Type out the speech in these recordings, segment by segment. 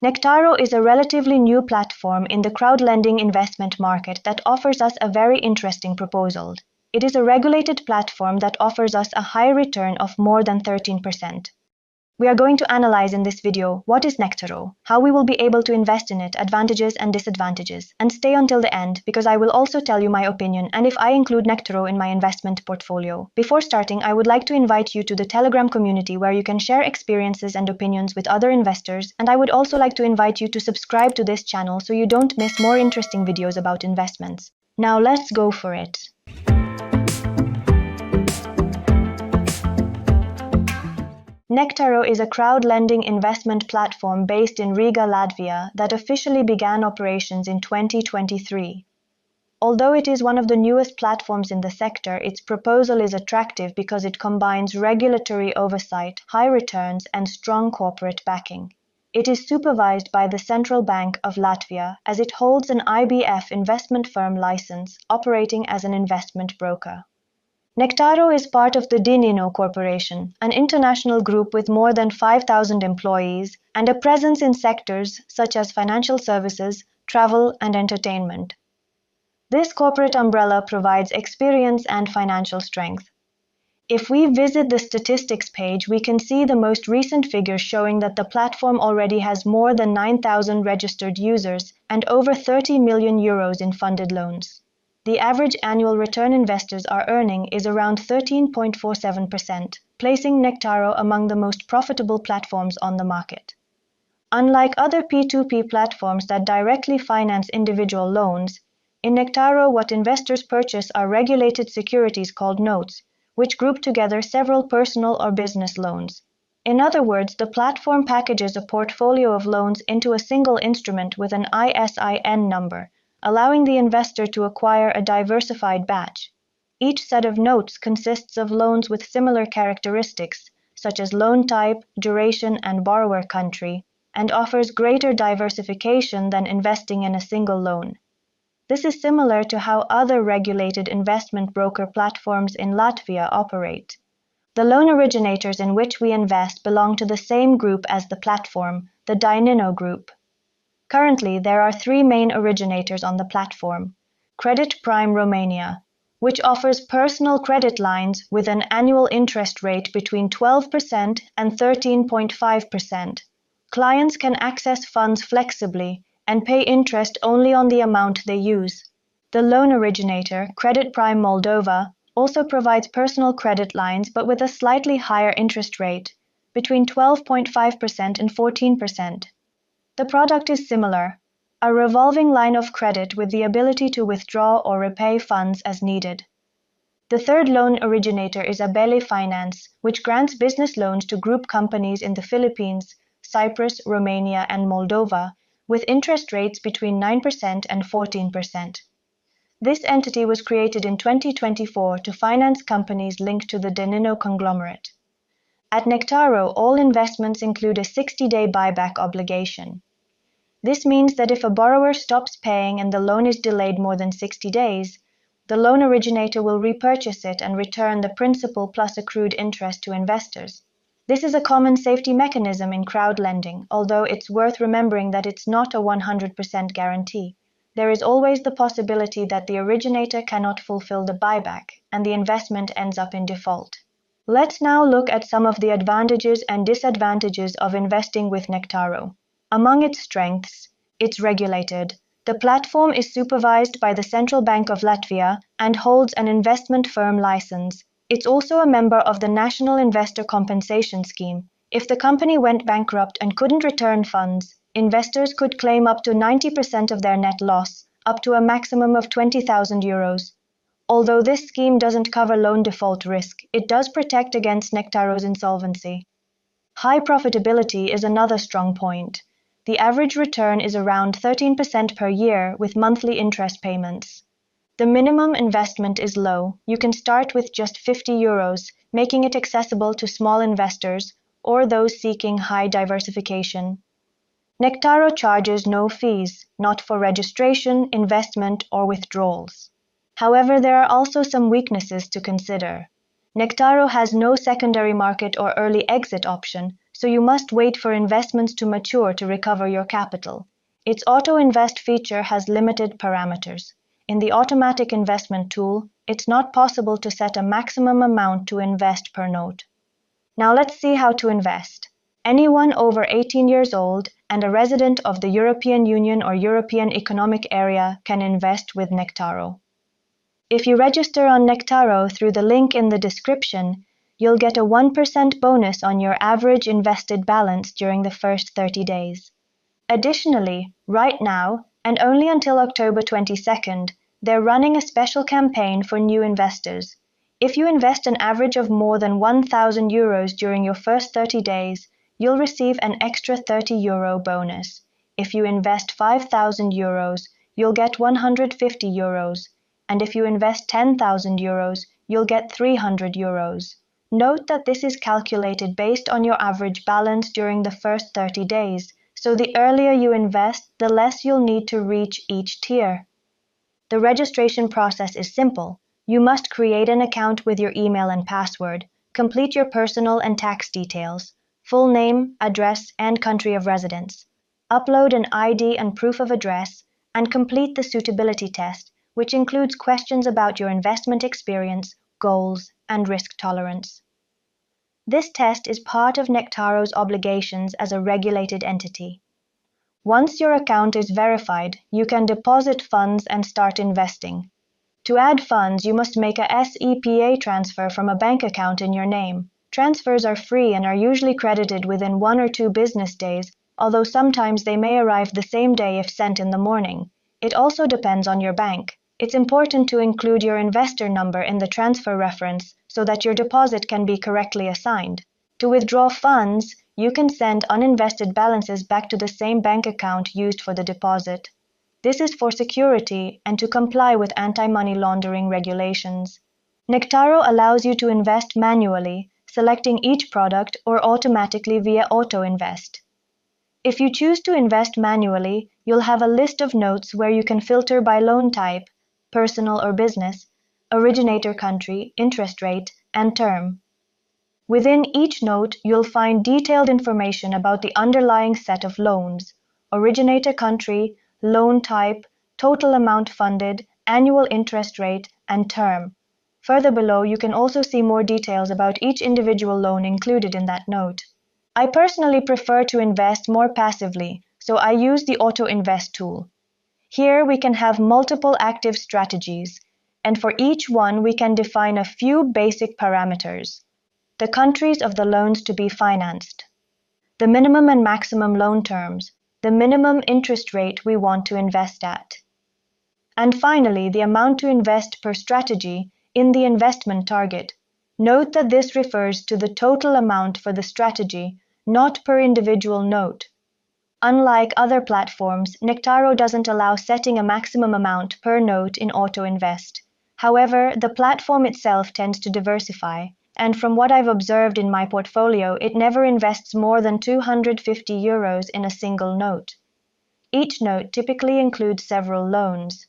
NECTARO is a relatively new platform in the crowdlending investment market that offers us a very interesting proposal. It is a regulated platform that offers us a high return of more than 13%. We are going to analyze in this video what is NECTARO, how we will be able to invest in it, advantages and disadvantages, and stay until the end because I will also tell you my opinion and if I include NECTARO in my investment portfolio. Before starting, I would like to invite you to the Telegram community where you can share experiences and opinions with other investors, and I would also like to invite you to subscribe to this channel so you don't miss more interesting videos about investments. Now let's go for it. NECTARO is a crowd-lending investment platform based in Riga, Latvia that officially began operations in 2023. Although it is one of the newest platforms in the sector, its proposal is attractive because it combines regulatory oversight, high returns, and strong corporate backing. It is supervised by the Central Bank of Latvia as it holds an IBF investment firm license, operating as an investment broker. NECTARO is part of the DININO Corporation, an international group with more than 5,000 employees and a presence in sectors such as financial services, travel, and entertainment. This corporate umbrella provides experience and financial strength. If we visit the statistics page, we can see the most recent figures showing that the platform already has more than 9,000 registered users and over 30 million euros in funded loans. The average annual return investors are earning is around 13.47%, placing NECTARO among the most profitable platforms on the market. Unlike other P2P platforms that directly finance individual loans, in NECTARO what investors purchase are regulated securities called notes, which group together several personal or business loans. In other words, the platform packages a portfolio of loans into a single instrument with an ISIN number, allowing the investor to acquire a diversified batch. Each set of notes consists of loans with similar characteristics, such as loan type, duration, and borrower country, and offers greater diversification than investing in a single loan. This is similar to how other regulated investment broker platforms in Latvia operate. The loan originators in which we invest belong to the same group as the platform, the DININO Group. Currently, there are three main originators on the platform. Credit Prime Romania, which offers personal credit lines with an annual interest rate between 12% and 13.5%. Clients can access funds flexibly and pay interest only on the amount they use. The loan originator, Credit Prime Moldova, also provides personal credit lines but with a slightly higher interest rate, between 12.5% and 14%. The product is similar, a revolving line of credit with the ability to withdraw or repay funds as needed. The third loan originator is Abele Finance, which grants business loans to group companies in the Philippines, Cyprus, Romania, and Moldova, with interest rates between 9% and 14%. This entity was created in 2024 to finance companies linked to the DININO conglomerate. At NECTARO, all investments include a 60-day buyback obligation. This means that if a borrower stops paying and the loan is delayed more than 60 days, the loan originator will repurchase it and return the principal plus accrued interest to investors. This is a common safety mechanism in crowdlending, although it's worth remembering that it's not a 100% guarantee. There is always the possibility that the originator cannot fulfill the buyback and the investment ends up in default. Let's now look at some of the advantages and disadvantages of investing with NECTARO. Among its strengths, it's regulated. The platform is supervised by the Central Bank of Latvia and holds an investment firm license. It's also a member of the National Investor Compensation Scheme. If the company went bankrupt and couldn't return funds, investors could claim up to 90% of their net loss, up to a maximum of 20,000 euros. Although this scheme doesn't cover loan default risk, it does protect against NECTARO's insolvency. High profitability is another strong point. The average return is around 13% per year with monthly interest payments. The minimum investment is low. You can start with just 50 euros, making it accessible to small investors or those seeking high diversification. NECTARO charges no fees, not for registration, investment, or withdrawals. However, there are also some weaknesses to consider. NECTARO has no secondary market or early exit option, so you must wait for investments to mature to recover your capital. Its auto-invest feature has limited parameters. In the automatic investment tool, it's not possible to set a maximum amount to invest per note. Now let's see how to invest. Anyone over 18 years old and a resident of the European Union or European Economic Area can invest with NECTARO. If you register on NECTARO through the link in the description, you'll get a 1% bonus on your average invested balance during the first 30 days. Additionally, right now, and only until October 22nd, they're running a special campaign for new investors. If you invest an average of more than €1,000 during your first 30 days, you'll receive an extra €30 bonus. If you invest €5,000, you'll get €150. And if you invest €10,000, you'll get €300. Note that this is calculated based on your average balance during the first 30 days, so the earlier you invest, the less you'll need to reach each tier. The registration process is simple. You must create an account with your email and password, complete your personal and tax details, full name, address, and country of residence, upload an ID and proof of address, and complete the suitability test, which includes questions about your investment experience, goals, and risk tolerance. This test is part of NECTARO's obligations as a regulated entity. Once your account is verified, you can deposit funds and start investing. To add funds, you must make a SEPA transfer from a bank account in your name. Transfers are free and are usually credited within 1 or 2 business days, although sometimes they may arrive the same day if sent in the morning. It also depends on your bank. It's important to include your investor number in the transfer reference so that your deposit can be correctly assigned. To withdraw funds, you can send uninvested balances back to the same bank account used for the deposit. This is for security and to comply with anti-money laundering regulations. NECTARO allows you to invest manually, selecting each product or automatically via auto-invest. If you choose to invest manually, you'll have a list of notes where you can filter by loan type, personal or business, originator country, interest rate, and term. Within each note, you'll find detailed information about the underlying set of loans, originator country, loan type, total amount funded, annual interest rate, and term. Further below, you can also see more details about each individual loan included in that note. I personally prefer to invest more passively, so I use the Auto Invest tool. Here we can have multiple active strategies, and for each one we can define a few basic parameters. The countries of the loans to be financed, the minimum and maximum loan terms, the minimum interest rate we want to invest at, and finally the amount to invest per strategy in the investment target. Note that this refers to the total amount for the strategy, not per individual note. Unlike other platforms, NECTARO doesn't allow setting a maximum amount per note in Auto Invest. However, the platform itself tends to diversify, and from what I've observed in my portfolio, it never invests more than €250 in a single note. Each note typically includes several loans.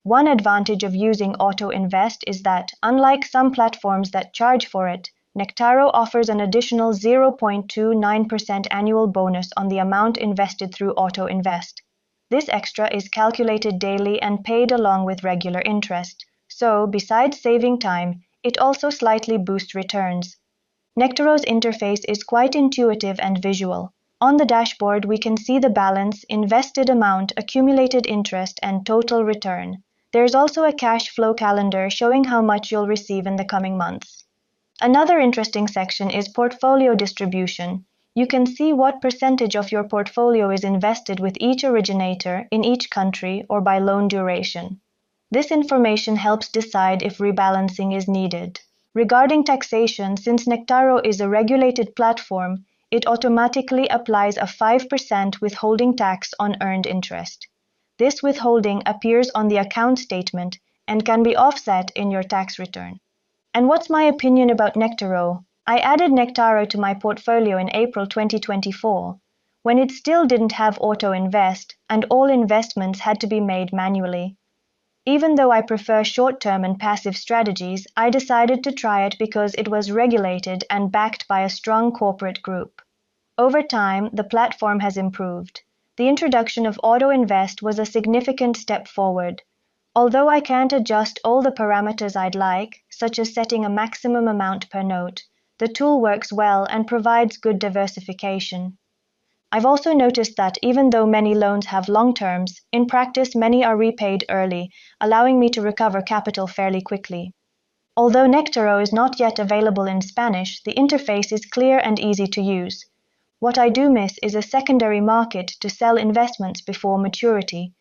One advantage of using Auto Invest is that, unlike some platforms that charge for it, NECTARO offers an additional 0.29% annual bonus on the amount invested through Auto Invest. This extra is calculated daily and paid along with regular interest, so besides saving time, it also slightly boosts returns. NECTARO's interface is quite intuitive and visual. On the dashboard, we can see the balance, invested amount, accumulated interest, and total return. There is also a cash flow calendar showing how much you'll receive in the coming months. Another interesting section is portfolio distribution. You can see what percentage of your portfolio is invested with each originator in each country or by loan duration. This information helps decide if rebalancing is needed. Regarding taxation, since NECTARO is a regulated platform, it automatically applies a 5% withholding tax on earned interest. This withholding appears on the account statement and can be offset in your tax return. And what's my opinion about NECTARO? I added NECTARO to my portfolio in April 2024, when it still didn't have Auto Invest and all investments had to be made manually. Even though I prefer short-term and passive strategies, I decided to try it because it was regulated and backed by a strong corporate group. Over time, the platform has improved. The introduction of Auto Invest was a significant step forward. Although I can't adjust all the parameters I'd like, such as setting a maximum amount per note, the tool works well and provides good diversification. I've also noticed that even though many loans have long terms, in practice many are repaid early, allowing me to recover capital fairly quickly. Although NECTARO is not yet available in Spanish, the interface is clear and easy to use. What I do miss is a secondary market to sell investments before maturity.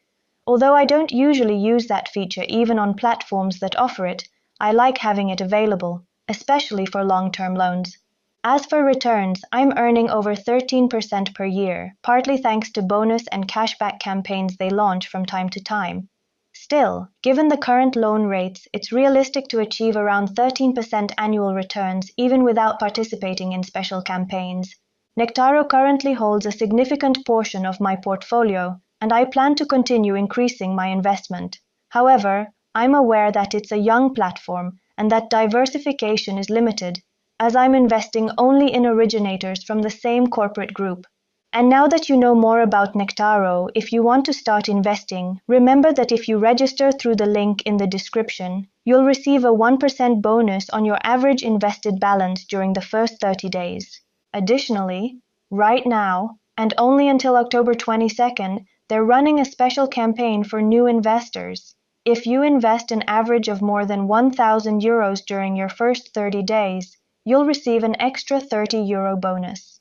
Although I don't usually use that feature even on platforms that offer it, I like having it available, especially for long-term loans. As for returns, I'm earning over 13% per year, partly thanks to bonus and cashback campaigns they launch from time to time. Still, given the current loan rates, it's realistic to achieve around 13% annual returns even without participating in special campaigns. NECTARO currently holds a significant portion of my portfolio, and I plan to continue increasing my investment. However, I'm aware that it's a young platform and that diversification is limited, as I'm investing only in originators from the same corporate group. And now that you know more about NECTARO, if you want to start investing, remember that if you register through the link in the description, you'll receive a 1% bonus on your average invested balance during the first 30 days. Additionally, right now, and only until October 22nd, they're running a special campaign for new investors. If you invest an average of more than €1,000 during your first 30 days, you'll receive an extra €30 bonus.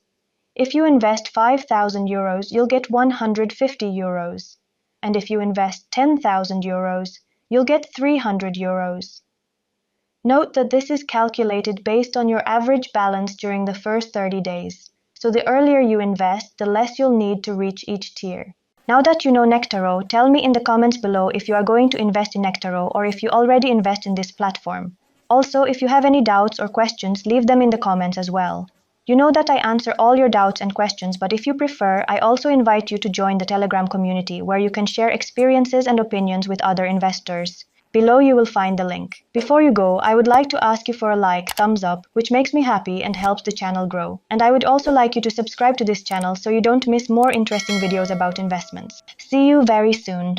If you invest €5,000, you'll get €150. And if you invest €10,000, you'll get €300. Note that this is calculated based on your average balance during the first 30 days. So the earlier you invest, the less you'll need to reach each tier. Now that you know NECTARO, tell me in the comments below if you are going to invest in NECTARO or if you already invest in this platform. Also, if you have any doubts or questions, leave them in the comments as well. You know that I answer all your doubts and questions, but if you prefer, I also invite you to join the Telegram community where you can share experiences and opinions with other investors. Below you will find the link. Before you go, I would like to ask you for a like, thumbs up, which makes me happy and helps the channel grow. And I would also like you to subscribe to this channel so you don't miss more interesting videos about investments. See you very soon.